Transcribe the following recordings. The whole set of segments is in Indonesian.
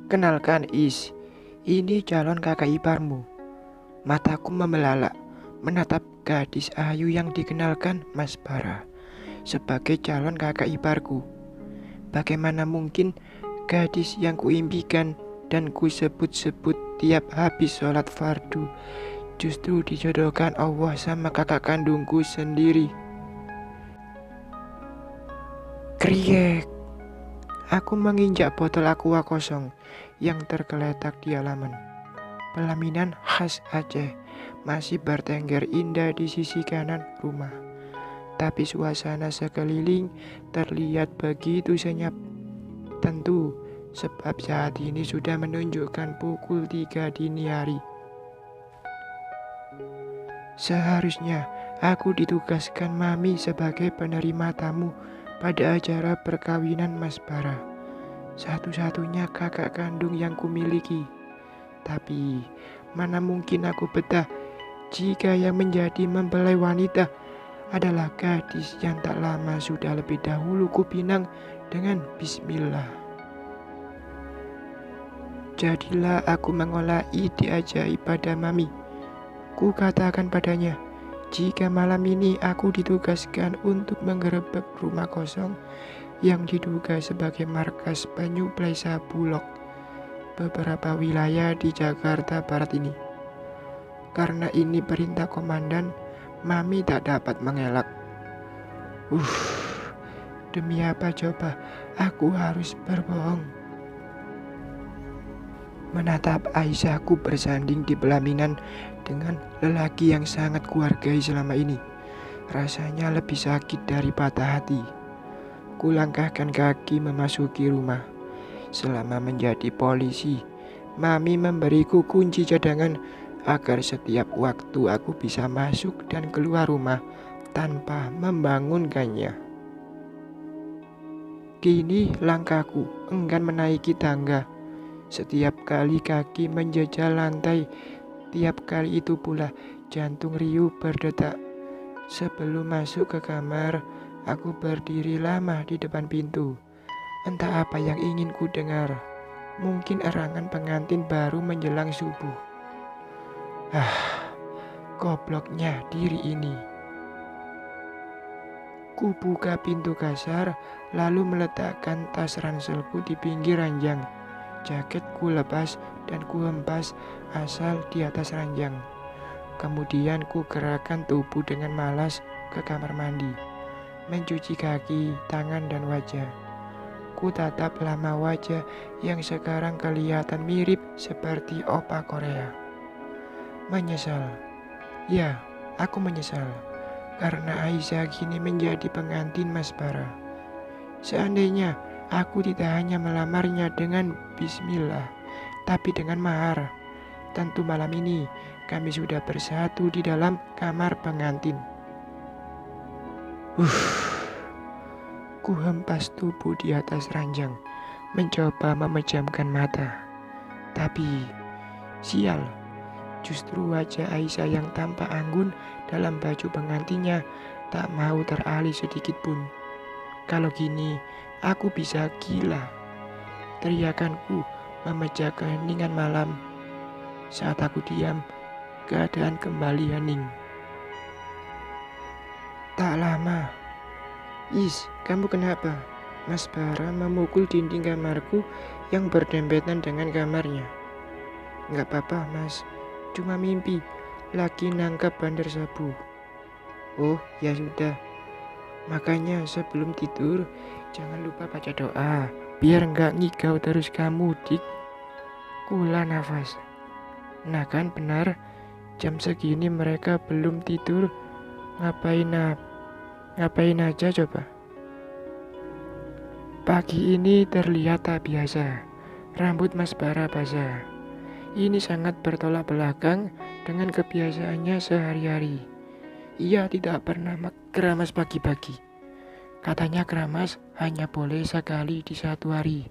Kenalkan Is, ini calon kakak iparmu. Mataku membelalak menatap gadis ayu yang dikenalkan Mas Bara sebagai calon kakak iparku. Bagaimana mungkin gadis yang kuimpikan dan ku sebut-sebut tiap habis sholat fardu justru dijodohkan Allah sama kakak kandungku sendiri. Kriek. Aku menginjak botol aqua kosong yang tergeletak di halaman. Pelaminan khas Aceh masih bertengger indah di sisi kanan rumah. Tapi suasana sekeliling terlihat begitu senyap. Tentu sebab saat ini sudah menunjukkan pukul 3 dini hari. Seharusnya aku ditugaskan Mami sebagai penerima tamu pada acara perkawinan Mas Bara, satu-satunya kakak kandung yang kumiliki. Tapi mana mungkin aku betah jika yang menjadi mempelai wanita adalah gadis yang tak lama sudah lebih dahulu kupinang dengan bismillah. Jadilah aku mengolah ide ajaib pada Mami. Ku katakan padanya, jika malam ini aku ditugaskan untuk menggerebek rumah kosong yang diduga sebagai markas penyuplai Bulog beberapa wilayah di Jakarta Barat ini. Karena ini perintah komandan, Mami tak dapat mengelak. Demi apa coba aku harus berbohong? Menatap Aisyahku bersanding di pelaminan dengan lelaki yang sangat kuhargai selama ini, rasanya lebih sakit dari patah hati. Kulangkahkan kaki memasuki rumah. Selama menjadi polisi, Mami memberiku kunci cadangan agar setiap waktu aku bisa masuk dan keluar rumah tanpa membangunkannya. Kini langkahku enggan menaiki tangga. Setiap kali kaki menjejal lantai, tiap kali itu pula jantung riuh berdetak. Sebelum masuk ke kamar, aku berdiri lama di depan pintu. Entah apa yang ingin ku dengar. Mungkin erangan pengantin baru menjelang subuh. Gobloknya diri ini. Ku buka pintu kasar, lalu meletakkan tas ranselku di pinggir ranjang. Jaket ku lepas dan ku hempas asal di atas ranjang. Kemudian ku gerakkan tubuh dengan malas ke kamar mandi, mencuci kaki, tangan dan wajah. Ku tatap lama wajah yang sekarang kelihatan mirip seperti opa Korea. Menyesal. Ya, aku menyesal karena Aisyah kini menjadi pengantin Mas Bara. Seandainya aku tidak hanya melamarnya dengan bismillah, tapi dengan mahar, tentu malam ini kami sudah bersatu di dalam kamar pengantin. Ku hempas tubuh di atas ranjang, mencoba memejamkan mata. Tapi, sial, justru wajah Aisyah yang tampak anggun dalam baju pengantinnya tak mau teralih sedikit pun. Kalau gini, aku bisa gila. Teriakanku memecah keheningan malam. Saat aku diam, keadaan kembali hening. Tak lama. Is, kamu kenapa? Mas Bara memukul dinding kamarku yang berdempetan dengan kamarnya. Enggak apa-apa, Mas. Cuma mimpi. Lagi nangkap bandar sabu. Oh, ya sudah. Makanya sebelum tidur, jangan lupa baca doa. Biar enggak ngigau terus kamu, Dik. Kula nafas. Nah kan benar, jam segini mereka belum tidur. Ngapain aja coba? Pagi ini terlihat tak biasa. Rambut Mas Bara basah. Ini sangat bertolak belakang dengan kebiasaannya sehari-hari. Ia tidak pernah keramas pagi-pagi. Katanya keramas hanya boleh sekali di satu hari.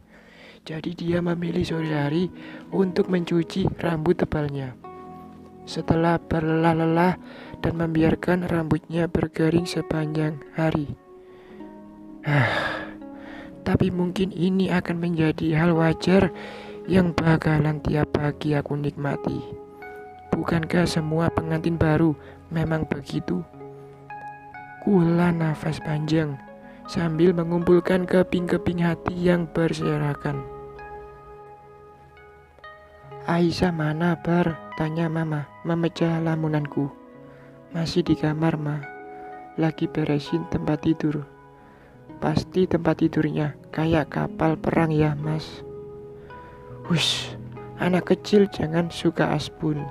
Jadi dia memilih sore hari untuk mencuci rambut tebalnya. Setelah berlelah-lelah dan membiarkan rambutnya berkering sepanjang hari. Tapi mungkin ini akan menjadi hal wajar yang bakalan tiap pagi aku nikmati. Bukankah semua pengantin baru memang begitu? Kula nafas panjang sambil mengumpulkan keping-keping hati yang berserakan. Aisyah mana, Bar? Tanya Mama, memecah lamunanku. Masih di kamar, Ma. Lagi beresin tempat tidur. Pasti tempat tidurnya kayak kapal perang ya, Mas. Hush, anak kecil jangan suka asbun.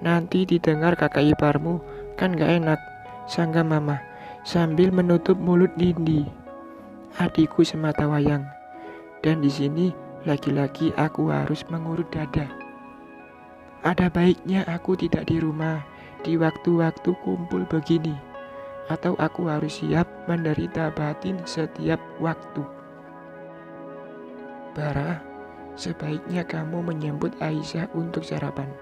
Nanti didengar kakak iparmu kan gak enak, sangga Mama sambil menutup mulut Nindi. Adikku semata wayang. Dan di sini lagi-lagi aku harus mengurut dada. Ada baiknya aku tidak di rumah di waktu-waktu kumpul begini, atau aku harus siap menderita batin setiap waktu. Bara, sebaiknya kamu menyambut Aisyah untuk sarapan.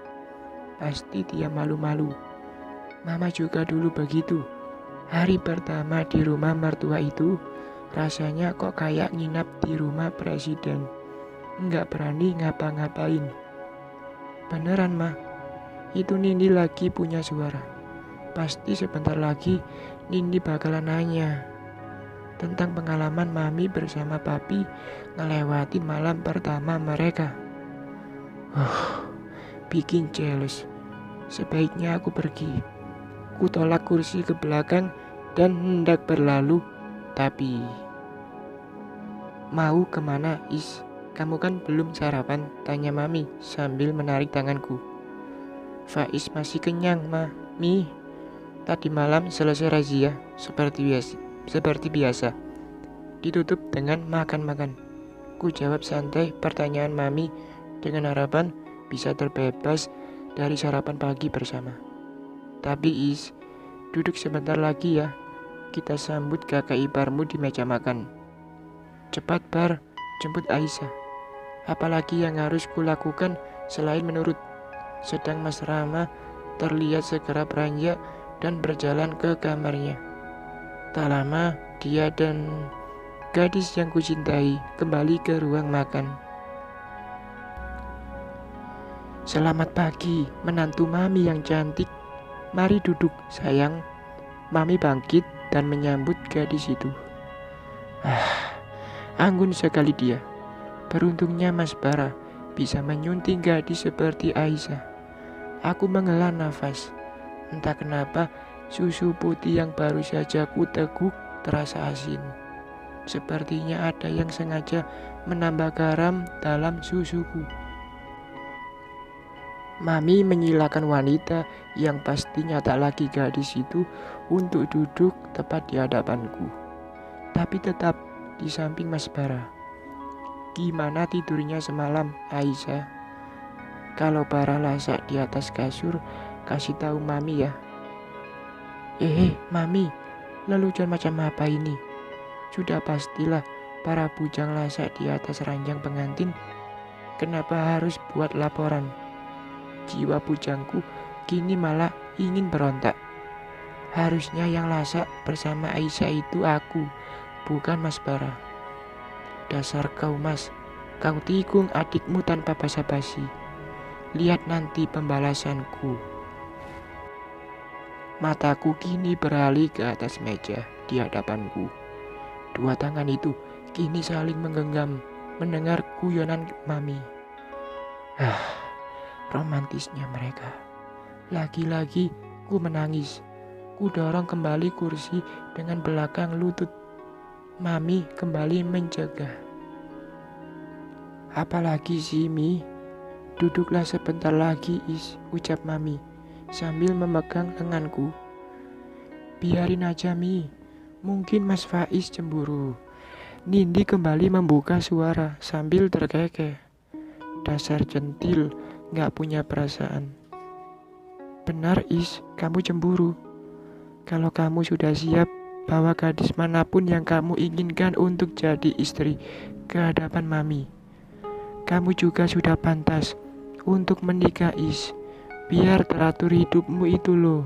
Pasti dia malu-malu. Mama juga dulu begitu. Hari pertama di rumah mertua itu, rasanya kok kayak nginap di rumah presiden. Nggak berani ngapa-ngapain. Beneran, Ma. Itu Nindi lagi punya suara. Pasti sebentar lagi Nindi bakalan nanya tentang pengalaman Mami bersama Papi ngelewatin malam pertama mereka. Bikin jealous. Sebaiknya aku pergi. Ku tolak kursi ke belakang dan hendak berlalu. Tapi mau kemana, Is? Kamu kan belum sarapan, tanya Mami sambil menarik tanganku. Faiz masih kenyang, Mami. Tadi malam selesai razia seperti biasa. Ditutup dengan makan-makan. Ku jawab santai pertanyaan Mami dengan harapan bisa terbebas dari sarapan pagi bersama. Tapi Is, duduk sebentar lagi ya. Kita sambut kakak iparmu di meja makan. Cepat, Bar, jemput Aisyah. Apalagi yang harus kulakukan selain menurut. Sedang Mas Rama terlihat segera beranjak dan berjalan ke kamarnya. Tak lama dia dan gadis yang kucintai kembali ke ruang makan. Selamat pagi, menantu Mami yang cantik. Mari duduk, sayang. Mami bangkit dan menyambut gadis itu. Anggun sekali dia. Beruntungnya Mas Bara bisa menyunting gadis seperti Aisyah. Aku menghela nafas. Entah kenapa susu putih yang baru saja ku teguk terasa asin. Sepertinya ada yang sengaja menambah garam dalam susuku. Mami menyilakan wanita yang pastinya tak lagi gadis itu untuk duduk tepat di hadapanku. Tapi tetap di samping Mas Bara. Gimana tidurnya semalam, Aisyah? Kalau Bara lasak di atas kasur, kasih tahu Mami ya. Mami, lelucon macam apa ini? Sudah pastilah para bujang lasak di atas ranjang pengantin. Kenapa harus buat laporan? Jiwa bujangku kini malah ingin berontak. Harusnya yang lasak bersama Aisyah itu aku, bukan Mas Bara. Dasar kau, Mas, kau tikung adikmu tanpa basa-basi. Lihat nanti pembalasanku. Mataku kini beralih ke atas meja di hadapanku. Dua tangan itu kini saling menggenggam mendengar guyonan Mami. Romantisnya mereka. Lagi-lagi ku menangis. Ku dorong kembali kursi dengan belakang lutut. Mami kembali mencegah. Apalagi sih, Mi? Duduklah sebentar lagi, Is, ucap Mami sambil memegang lenganku. Biarin aja, Mi. Mungkin Mas Faiz cemburu. Nindi kembali membuka suara sambil terkekeh. Dasar centil, gak punya perasaan. Benar, Is, kamu cemburu. Kalau kamu sudah siap bawa gadis manapun yang kamu inginkan untuk jadi istri ke hadapan Mami. Kamu juga sudah pantas untuk menikah, Is. Biar teratur hidupmu itu loh.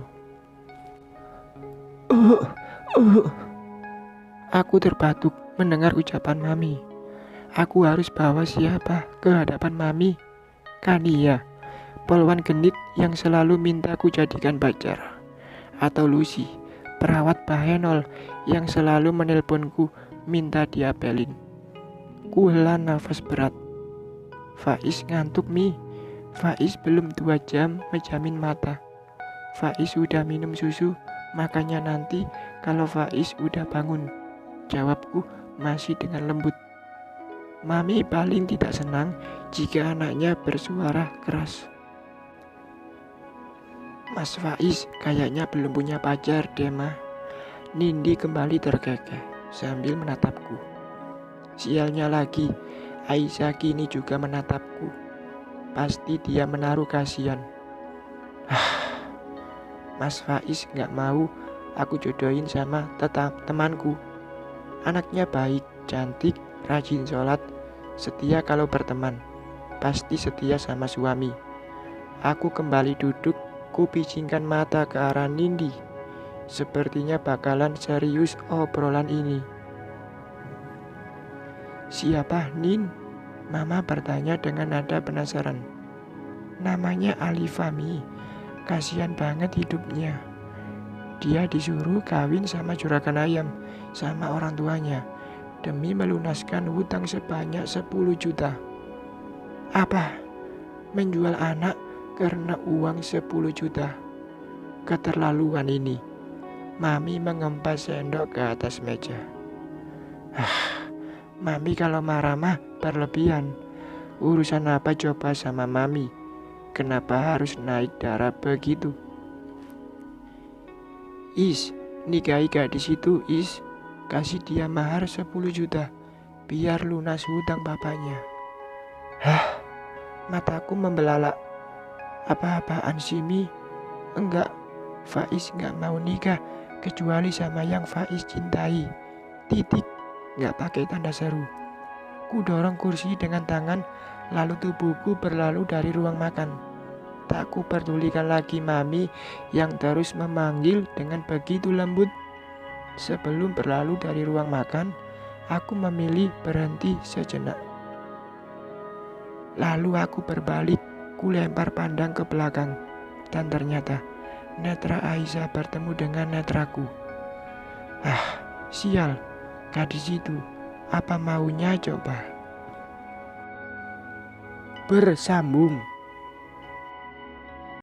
Aku terbatuk mendengar ucapan Mami. Aku harus bawa siapa ke hadapan Mami? Kania, polwan genit yang selalu minta ku jadikan pacar. Atau Lucy, perawat Bahenol yang selalu menelponku minta diapelin. Ku hela nafas berat. Faiz ngantuk, Mi. Faiz belum 2 jam menjamin mata. Faiz udah minum susu, makanya nanti kalau Faiz udah bangun. Jawabku masih dengan lembut. Mami paling tidak senang jika anaknya bersuara keras. Mas Faiz kayaknya belum punya pacar deh, Ma. Nindi kembali terkekeh sambil menatapku. Sialnya lagi, Aisyah kini juga menatapku. Pasti dia menaruh kasihan. Mas Faiz gak mau aku jodohin sama temanku. Anaknya baik, cantik, rajin sholat, setia kalau berteman, pasti setia sama suami. Aku kembali duduk, ku picingkan mata ke arah Nindi. Sepertinya bakalan serius obrolan ini. Siapa Nin? Mama bertanya dengan nada penasaran. Namanya Alifami. Kasihan banget hidupnya. Dia disuruh kawin sama juragan ayam sama orang tuanya demi melunaskan hutang sebanyak 10 juta. Apa? Menjual anak karena uang 10 juta? Keterlaluan ini. Mami mengempas sendok ke atas meja. Mami kalau marah mah berlebihan. Urusan apa coba sama Mami? Kenapa harus naik darah begitu? Is, nikahi gadis itu, Is. Kasih dia mahar 10 juta, biar lunas hutang bapaknya. Mataku membelalak. Apa-apaan sih, Mi? Enggak, Faiz gak mau nikah, kecuali sama yang Faiz cintai. Titik, gak pakai tanda seru. Ku dorong kursi dengan tangan, lalu tubuhku berlalu dari ruang makan. Tak ku pedulikan lagi Mami yang terus memanggil dengan begitu lembut. Sebelum berlalu dari ruang makan, aku memilih berhenti sejenak. Lalu aku berbalik, ku lempar pandang ke belakang. Dan ternyata netra Aisyah bertemu dengan netraku. Sial, gadis itu apa maunya coba? Bersambung.